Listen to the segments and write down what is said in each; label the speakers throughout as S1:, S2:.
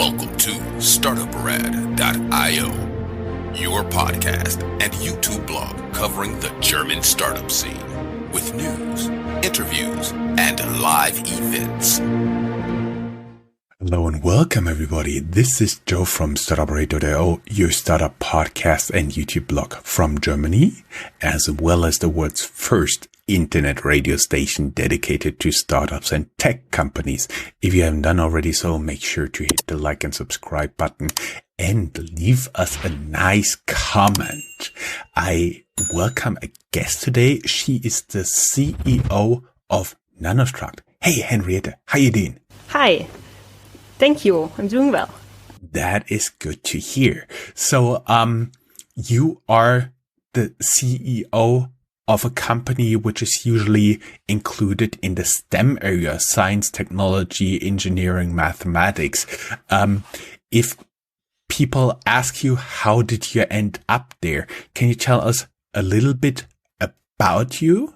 S1: Welcome to Startuprad.io, your podcast and YouTube blog covering the German startup scene with news, interviews, and live events.
S2: Hello and welcome everybody. This is Joe from Startuprad.io, your startup podcast and YouTube blog from Germany, as well as the world's first internet radio station dedicated to startups and tech companies. If you haven't done already so, make sure to hit the like and subscribe button and leave us a nice comment. I welcome a guest today. She is the CEO of NanoStruct. Hey Henriette, how you doing?
S3: Hi. Thank you. I'm doing well.
S2: That is good to hear. So, you are the CEO of a company which is usually included in the STEM area: science, technology, engineering, mathematics. If people ask you, how did you end up there? Can you tell us a little bit about you?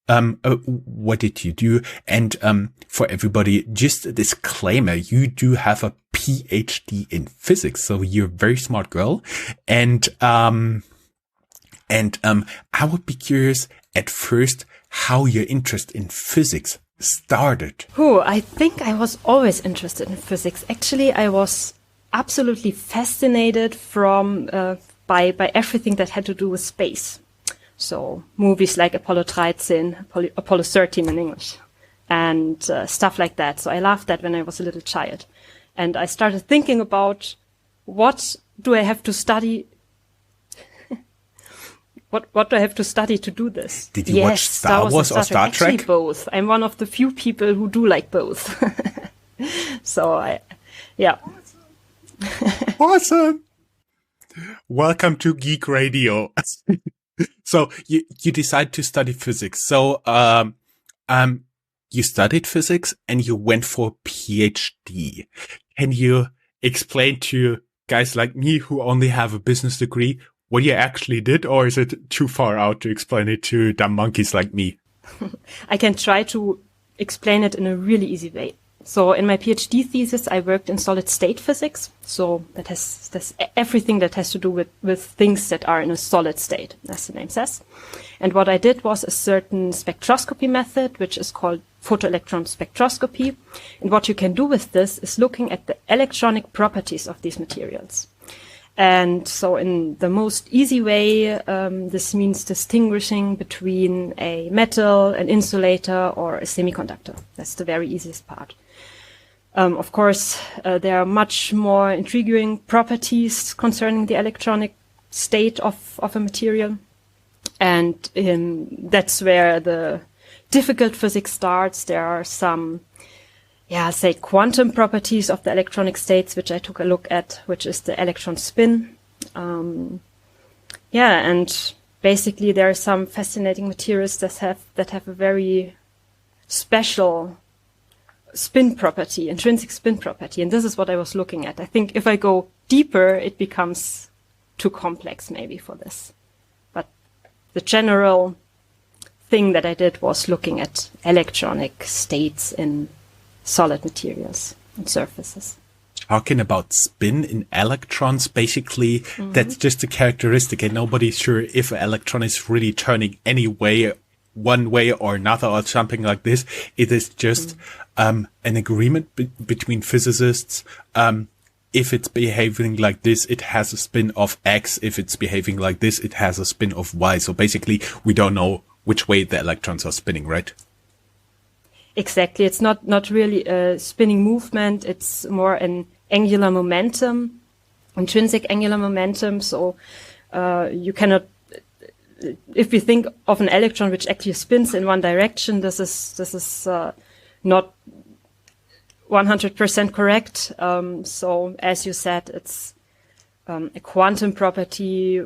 S2: What did you do? And, for everybody, just a disclaimer, you do have a PhD in physics, so you're a very smart girl. And I would be curious at first how your interest in physics started.
S3: I think I was always interested in physics. Actually, I was absolutely fascinated by everything that had to do with space. So movies like Apollo 13, Apollo 13 in English, and stuff like that. So I loved that when I was a little child. And I started thinking about, what do I have to study? What do I have to study to do this?
S2: Did you watch Star Wars or Star Trek?
S3: Actually, both. I'm one of the few people who do like both. So yeah.
S2: Awesome. Welcome to Geek Radio. So you decide to study physics. So, you studied physics and you went for a PhD. Can you explain to guys like me who only have a business degree what you actually did, or is it too far out to explain it to dumb monkeys like me?
S3: I can try to explain it in a really easy way. So in my PhD thesis, I worked in solid state physics. So that's everything that has to do with things that are in a solid state, as the name says. And what I did was a certain spectroscopy method, which is called photoelectron spectroscopy. And what you can do with this is looking at the electronic properties of these materials. And so in the most easy way, this means distinguishing between a metal, an insulator, or a semiconductor. That's the very easiest part. Of course, there are much more intriguing properties concerning the electronic state of a material. And that's where the difficult physics starts. There are some say quantum properties of the electronic states, which I took a look at, which is the electron spin. And basically there are some fascinating materials that have a very special spin property, intrinsic spin property. And this is what I was looking at. I think if I go deeper, it becomes too complex maybe for this. But the general thing that I did was looking at electronic states in solid materials and surfaces.
S2: Talking about spin in electrons, basically, that's just a characteristic, and nobody's sure if an electron is really turning any way, one way or another, or something like this. It is just an agreement between physicists. If it's behaving like this, it has a spin of X. If it's behaving like this, it has a spin of Y. So basically, we don't know which way the electrons are spinning, right?
S3: Exactly. It's not really a spinning movement. It's more an angular momentum, intrinsic angular momentum. So, you cannot, if we think of an electron which actually spins in one direction, this is not 100% correct. So as you said, it's, a quantum property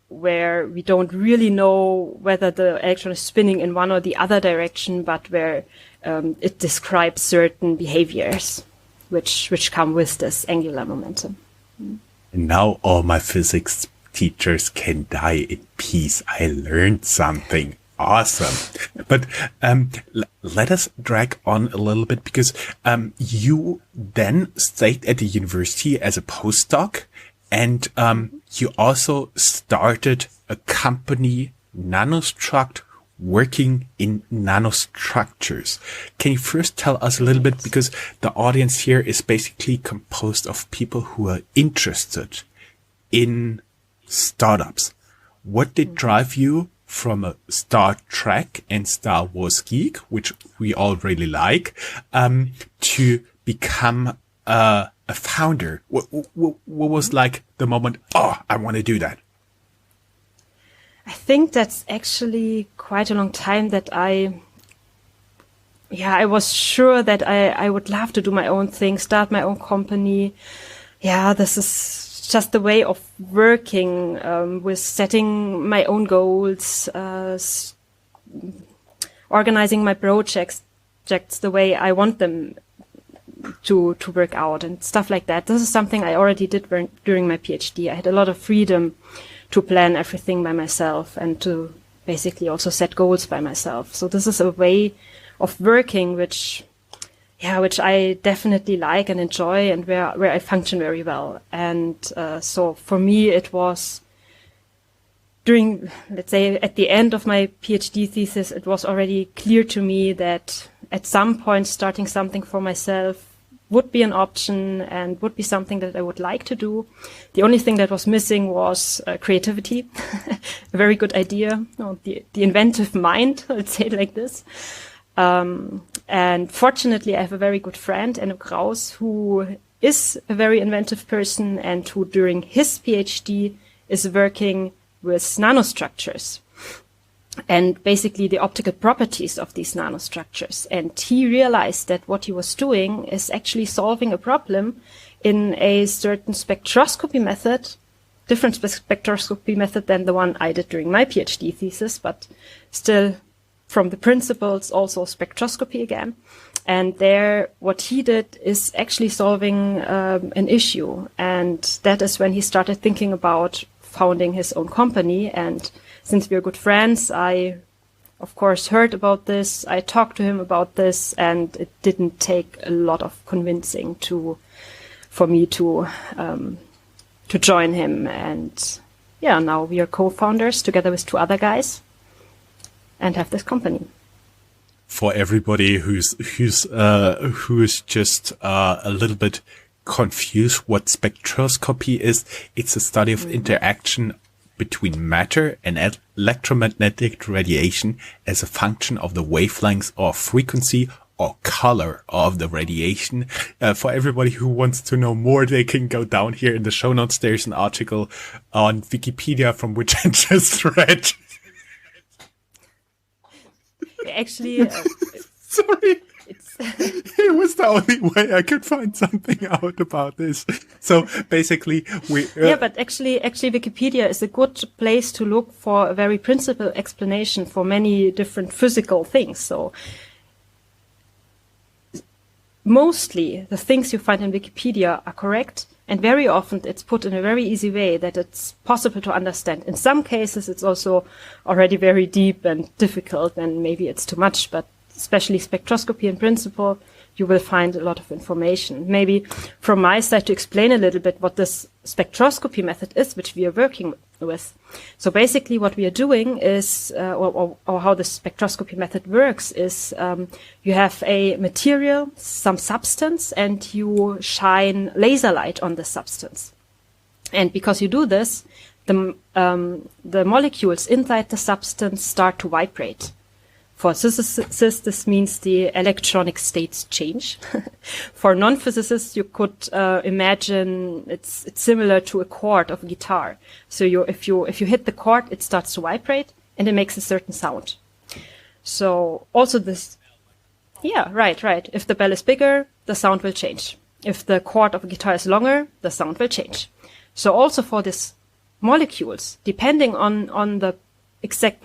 S3: where we don't really know whether the electron is spinning in one or the other direction, but where it describes certain behaviors which come with this angular momentum.
S2: And now all my physics teachers can die in peace. I learned something. Awesome. But let us drag on a little bit, because you then stayed at the university as a postdoc, and you also started a company, NanoStruct, working in nanostructures. Can you first tell us a little bit, because the audience here is basically composed of people who are interested in startups. What did drive you from a Star Trek and Star Wars geek, which we all really like, to become a founder? What was like the moment, oh, I want to do that?
S3: I think that's actually quite a long time that I was sure that I would love to do my own thing, start my own company. Yeah, this is just the way of working, with setting my own goals, organizing my projects the way I want them to work out and stuff like that. This is something I already did during my PhD. I had a lot of freedom to plan everything by myself and to basically also set goals by myself. So this is a way of working which I definitely like and enjoy, and where I function very well. And so for me, it was during, let's say, at the end of my PhD thesis, it was already clear to me that at some point starting something for myself would be an option and would be something that I would like to do. The only thing that was missing was creativity, a very good idea, the inventive mind, let's say it like this. And fortunately, I have a very good friend, Enno Kraus, who is a very inventive person and who during his PhD is working with nanostructures and basically the optical properties of these nanostructures. And he realized that what he was doing is actually solving a problem in a certain spectroscopy method, different spectroscopy method than the one I did during my PhD thesis, but still from the principles, also spectroscopy again. And there, what he did is actually solving an issue. And that is when he started thinking about founding his own company. And since we're good friends, I, of course, heard about this. I talked to him about this, and it didn't take a lot of convincing for me to join him. And yeah, now we are co-founders together with two other guys and have this company.
S2: For everybody who is just a little bit confused what spectroscopy is, it's a study of interaction between matter and electromagnetic radiation as a function of the wavelengths or frequency or color of the radiation. For everybody who wants to know more, they can go down here in the show notes. There's an article on Wikipedia from which I just read.
S3: Actually,
S2: sorry. It was the only way I could find something out about this. So basically,
S3: but actually, Wikipedia is a good place to look for a very principled explanation for many different physical things. So mostly the things you find in Wikipedia are correct, and very often it's put in a very easy way that it's possible to understand. In some cases, it's also already very deep and difficult, and maybe it's too much, but especially spectroscopy in principle, you will find a lot of information. Maybe from my side to explain a little bit what this spectroscopy method is, which we are working with. So basically what we are doing is, or how the spectroscopy method works is, you have a material, some substance, and you shine laser light on the substance. And because you do this, the molecules inside the substance start to vibrate. For physicists, this means the electronic states change. For non-physicists, you could imagine it's similar to a chord of a guitar. So if you hit the chord, it starts to vibrate and it makes a certain sound. So also this, yeah, right. If the bell is bigger, the sound will change. If the chord of a guitar is longer, the sound will change. So also for these molecules, depending on the exact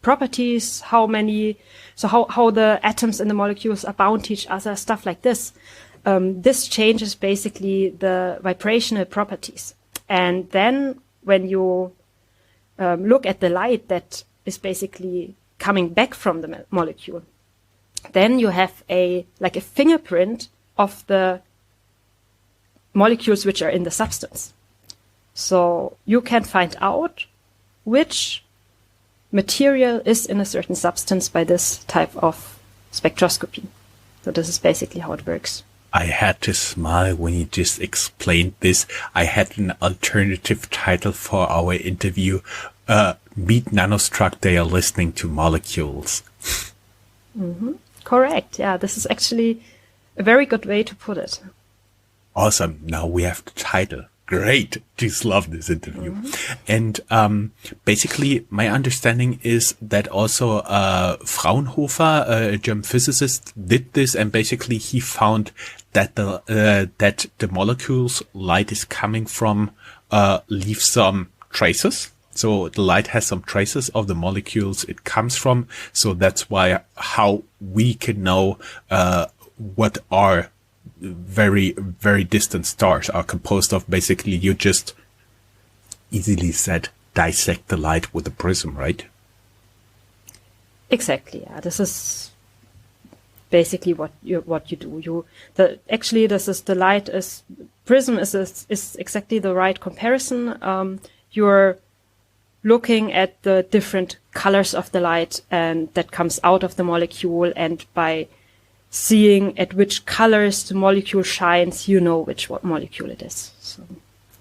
S3: properties, how the atoms in the molecules are bound to each other, stuff like this. This changes basically the vibrational properties. And then when you look at the light that is basically coming back from the molecule. Then you have a fingerprint of the molecules which are in the substance. So you can find out which material is in a certain substance by this type of spectroscopy. So this is basically how it works.
S2: I had to smile when you just explained this. I had an alternative title for our interview. Meet NanoStruct, they are listening to molecules.
S3: Mm-hmm. Correct. Yeah, this is actually a very good way to put it.
S2: Awesome. Now we have the title. Great. Just love this interview. Mm-hmm. And basically, my understanding is that also Fraunhofer, a German physicist, did this, and basically he found that the molecules light is coming from leave some traces. So the light has some traces of the molecules it comes from. So that's why how we can know what are very, very distant stars are composed of. Basically, you just easily said dissect the light with a prism, right?
S3: Exactly. Yeah, this is basically what you do. Prism is exactly the right comparison. You're looking at the different colors of the light and that comes out of the molecule, and by seeing at which colors the molecule shines, you know what molecule it is. So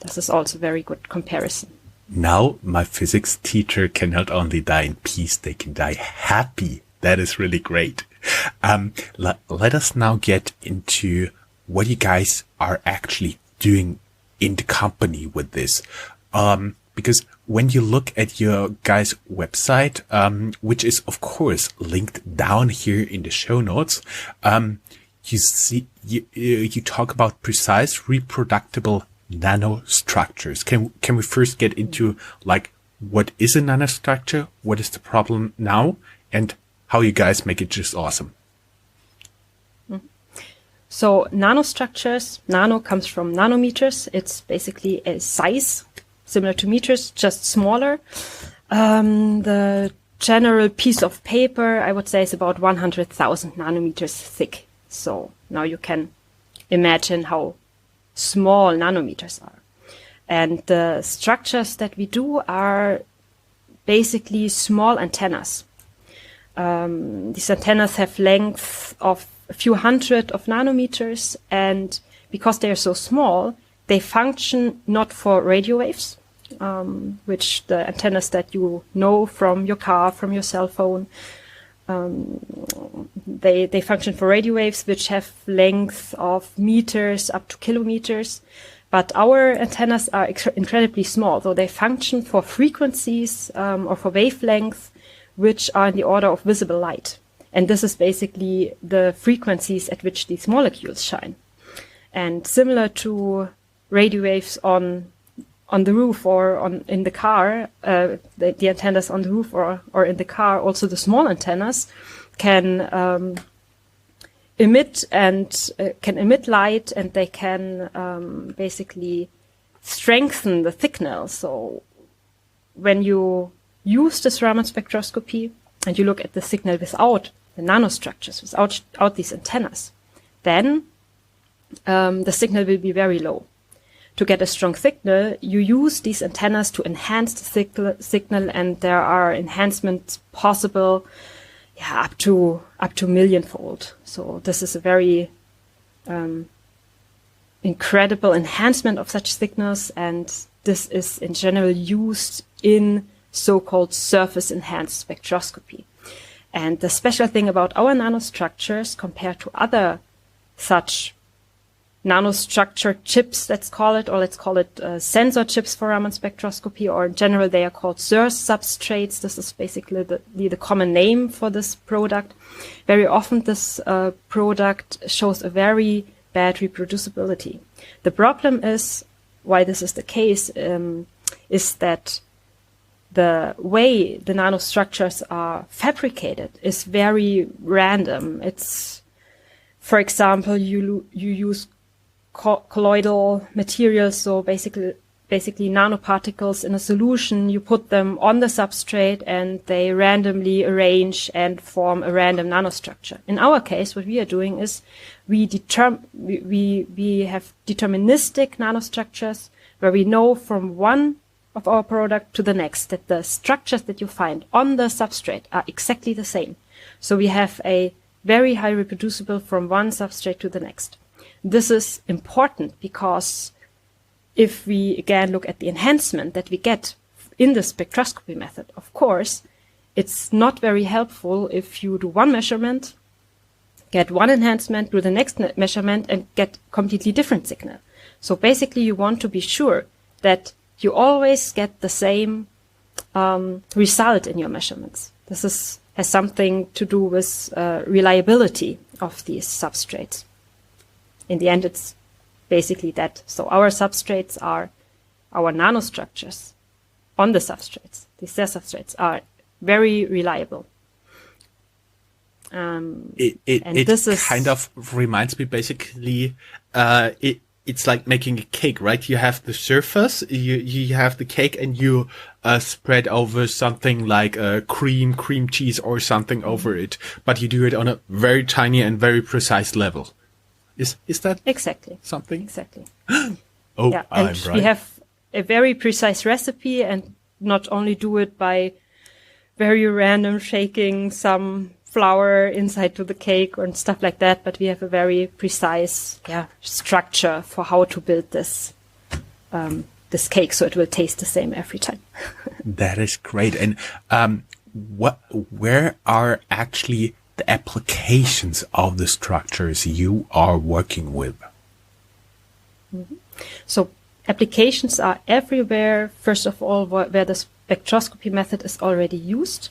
S3: this is also a very good comparison.
S2: Now my physics teacher can not only die in peace, they can die happy. That is really great. Let us now get into what you guys are actually doing in the company with this. Because when you look at your guys' website, which is of course linked down here in the show notes, you see, you talk about precise reproducible nanostructures. Can we first get into what is a nanostructure? What is the problem now? And how you guys make it just awesome?
S3: So nanostructures, nano comes from nanometers. It's basically a size similar to meters, just smaller. The general piece of paper, I would say, is about 100,000 nanometers thick. So now you can imagine how small nanometers are. And the structures that we do are basically small antennas. These antennas have length of a few hundred of nanometers, and because they are so small, they function not for radio waves, which the antennas that you know from your car, from your cell phone, they function for radio waves, which have length of meters up to kilometers. But our antennas are incredibly small, so they function for frequencies or for wavelengths which are in the order of visible light. And this is basically the frequencies at which these molecules shine. And similar to radio waves on the roof or in the car, the antennas on the roof or in the car, also the small antennas can emit light, and they can basically strengthen the signal. So when you use this Raman spectroscopy and you look at the signal without the nanostructures, without these antennas, then the signal will be very low. To get a strong signal, you use these antennas to enhance the signal, and there are enhancements possible, up to millionfold. So this is a very incredible enhancement of such signals, and this is in general used in so-called surface-enhanced spectroscopy. And the special thing about our nanostructures compared to other such nanostructure chips, let's call it sensor chips for Raman spectroscopy, or in general they are called SIRS substrates. This is basically the common name for this product. Very often this product shows a very bad reproducibility. The problem is, why this is the case, is that the way the nanostructures are fabricated is very random. It's, for example, you use colloidal materials, so basically basically nanoparticles in a solution. You put them on the substrate and they randomly arrange and form a random nanostructure. In our case, what we are doing is we have deterministic nanostructures where we know from one of our product to the next that the structures that you find on the substrate are exactly the same. So we have a very high reproducible from one substrate to the next. This is important because if we again look at the enhancement that we get in the spectroscopy method, of course, it's not very helpful if you do one measurement, get one enhancement, do the next measurement, and get completely different signal. So basically, you want to be sure that you always get the same result in your measurements. This has something to do with reliability of these substrates. In the end, it's basically that. So our substrates are our nanostructures on the substrates. These cell substrates are very reliable.
S2: It kind of reminds me basically, it's like making a cake, right? You have the surface, you have the cake, and you spread over something like cream cheese or something over it, but you do it on a very tiny and very precise level. Is that
S3: exactly
S2: something?
S3: Exactly.
S2: Oh,
S3: yeah,
S2: I'm
S3: and
S2: right.
S3: We have a very precise recipe, and not only do it by very random shaking some flour inside to the cake and stuff like that, but we have a very precise structure for how to build this this cake so it will taste the same every time.
S2: That is great. And where are actually the applications of the structures you are working with?
S3: Mm-hmm. So applications are everywhere, first of all, where the spectroscopy method is already used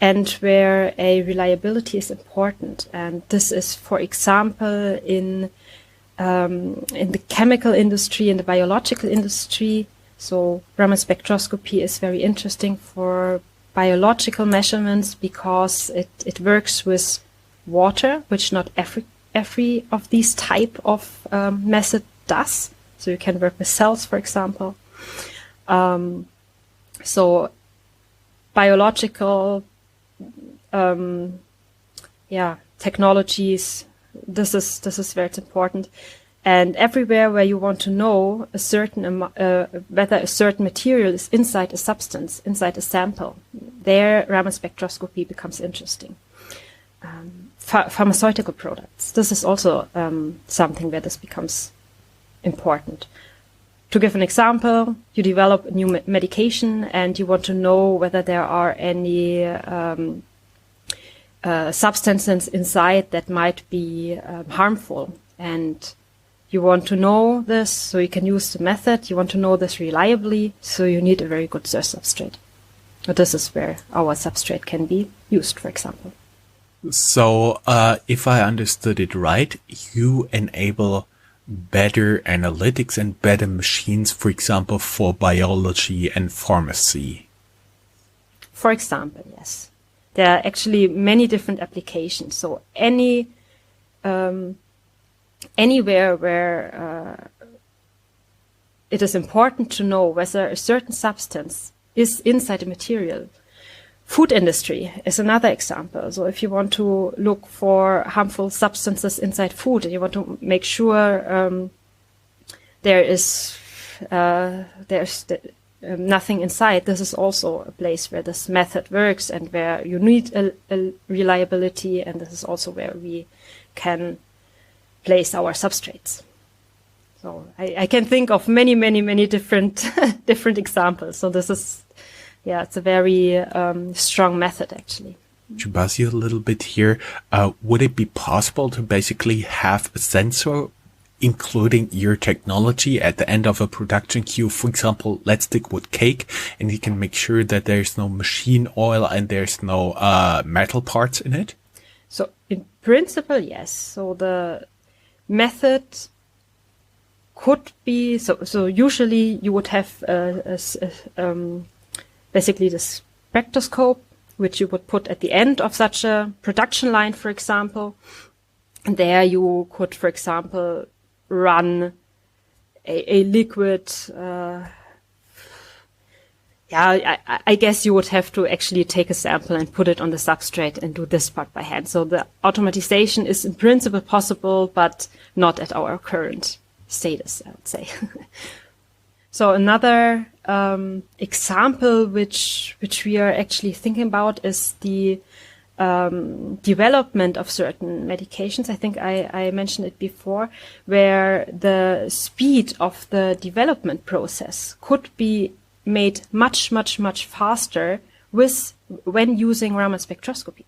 S3: and where a reliability is important. And this is, for example, in the chemical industry, in the biological industry. So Raman spectroscopy is very interesting for biological measurements because it works with water, which not every of these type of method does. So you can work with cells, for example. So biological technologies, this is very important. And everywhere where you want to know a certain whether a certain material is inside a substance, inside a sample, there Raman spectroscopy becomes interesting. Pharmaceutical products, this is also something where this becomes important. To give an example, you develop a new medication and you want to know whether there are any substances inside that might be harmful. And you want to know this, so you can use the method. You want to know this reliably, so you need a very good search substrate. But this is where our substrate can be used, for example.
S2: So, if I understood it right, you enable better analytics and better machines, for example, for biology and pharmacy.
S3: For example, yes. There are actually many different applications. So anywhere where it is important to know whether a certain substance is inside a material. Food industry is another example. So if you want to look for harmful substances inside food and you want to make sure there's nothing inside, this is also a place where this method works and where you need a reliability, and this is also where we can place our substrates. So I can think of many different examples. So this is, it's a very strong method actually.
S2: To buzz you a little bit here, would it be possible to basically have a sensor including your technology at the end of a production queue? For example, let's stick with cake, and you can make sure that there's no machine oil and there's no metal parts in it?
S3: So in principle, yes. So the method could be, so usually you would have basically the spectroscope, which you would put at the end of such a production line, for example. And there you could, for example, run a liquid I guess you would have to actually take a sample and put it on the substrate and do this part by hand. So the automatization is in principle possible, but not at our current status, I would say. So another example which we are actually thinking about is the development of certain medications. I think I mentioned it before, where the speed of the development process could be made much, much, much faster when using Raman spectroscopy.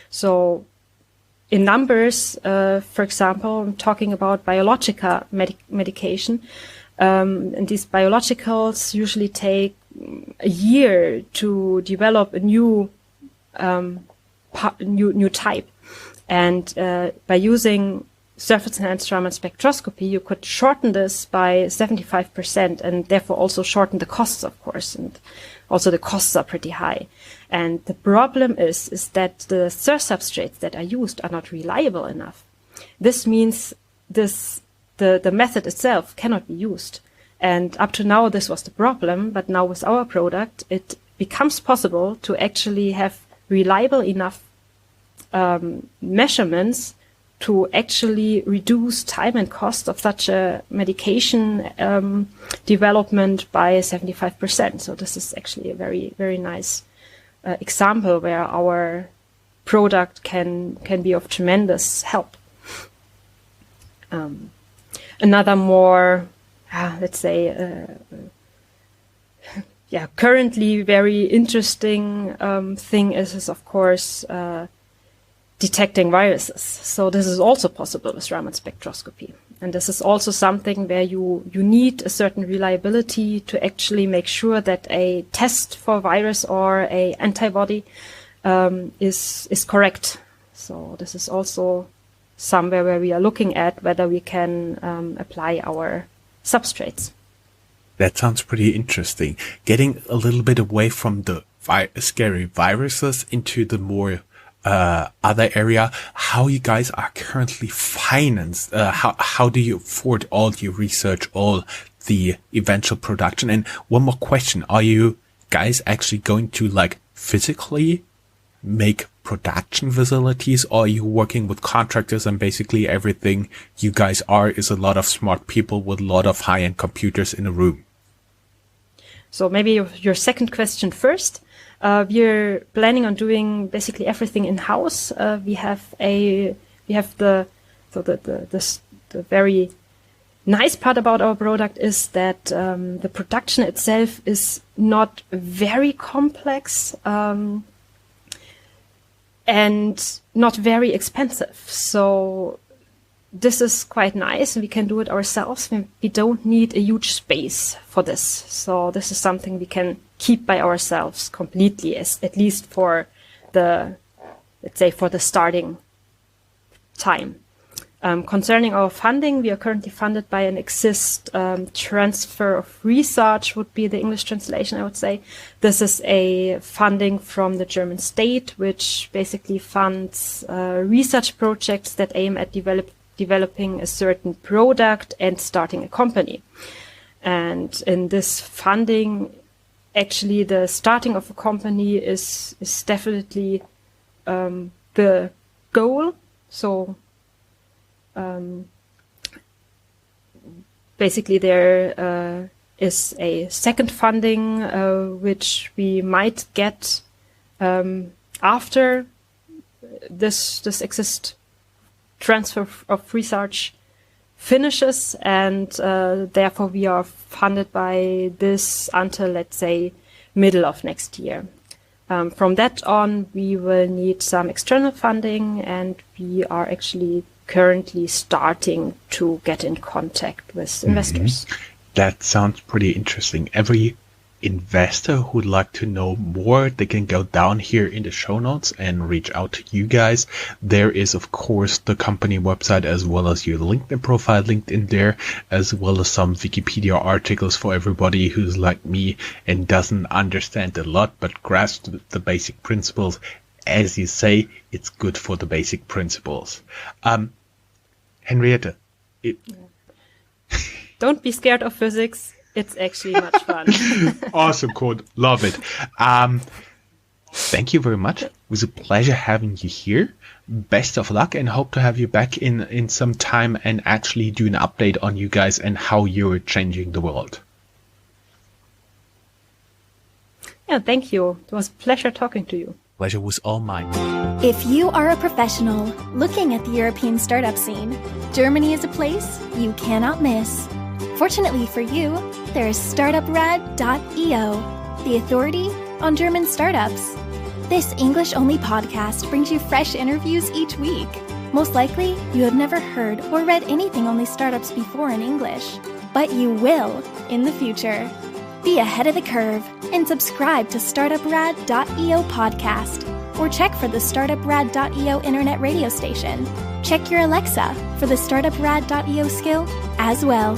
S3: So in numbers, for example, I'm talking about biological medication, and these biologicals usually take a year to develop a new type. And by using surface-enhanced Raman spectroscopy, you could shorten this by 75% and therefore also shorten the costs, of course. And also the costs are pretty high. And the problem is that the SIR substrates that are used are not reliable enough. This means the method itself cannot be used. And up to now, this was the problem. But now with our product, it becomes possible to actually have reliable enough measurements to actually reduce time and cost of such a medication development by 75%. So this is actually a very, very nice example where our product can be of tremendous help. Another more, let's say, currently very interesting thing is of course detecting viruses. So this is also possible with Raman spectroscopy. And this is also something where you need a certain reliability to actually make sure that a test for virus or a antibody is correct. So this is also somewhere where we are looking at whether we can apply our substrates.
S2: That sounds pretty interesting. Getting a little bit away from the scary viruses into the more other area, how you guys are currently financed, how do you afford all your research, all the eventual production? And one more question, are you guys actually going to physically make production facilities, or are you working with contractors and basically everything you guys are is a lot of smart people with a lot of high-end computers in a room?
S3: So maybe your second question first. We're planning on doing basically everything in-house. We have the very nice part about our product is that the production itself is not very complex and not very expensive. So this is quite nice. We can do it ourselves. We don't need a huge space for this. So this is something we can keep by ourselves completely, at least for the starting time. Concerning our funding, we are currently funded by an exist transfer of research would be the English translation, I would say. This is a funding from the German state, which basically funds research projects that aim at developing a certain product and starting a company. And in this funding, actually the starting of a company is definitely the goal. So basically there is a second funding which we might get after this exist transfer of research finishes, and therefore we are funded by this until, let's say, middle of next year. From that on, we will need some external funding, and we are actually currently starting to get in contact with investors.
S2: That sounds pretty interesting. Every investor who'd like to know more, they can go down here in the show notes and reach out to you guys. There is, of course, the company website as well as your LinkedIn profile linked in there, as well as some Wikipedia articles for everybody who's like me and doesn't understand a lot but grasps the basic principles. As you say, it's good for the basic principles. Henriette,
S3: don't be scared of physics. It's actually much fun.
S2: Awesome, cool. Love it. Thank you very much. It was a pleasure having you here. Best of luck, and hope to have you back in some time and actually do an update on you guys and how you're changing the world.
S3: Yeah, thank you. It was a pleasure talking to you.
S2: Pleasure was all mine.
S4: If you are a professional looking at the European startup scene, Germany is a place you cannot miss. Fortunately for you, there is Startuprad.io, the authority on German startups. This English-only podcast brings you fresh interviews each week. Most likely, you have never heard or read anything on these startups before in English, but you will in the future. Be ahead of the curve and subscribe to Startuprad.io podcast, or check for the Startuprad.io internet radio station. Check your Alexa for the Startuprad.io skill as well.